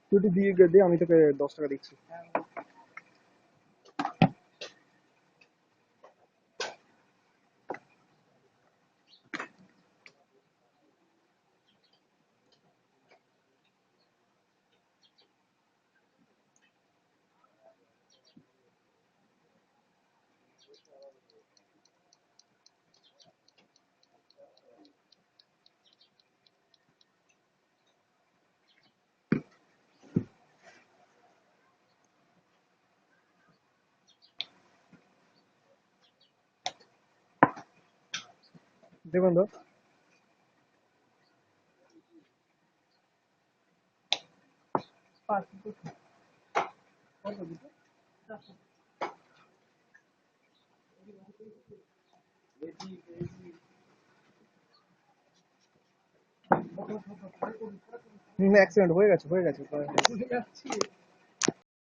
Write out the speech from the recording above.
তুই একটু দিয়ে দে, আমি তোকে 10 টাকা দিচ্ছি। দেখুন তো, অ্যাক্সিডেন্ট হয়ে গেছে, হয়ে গেছে।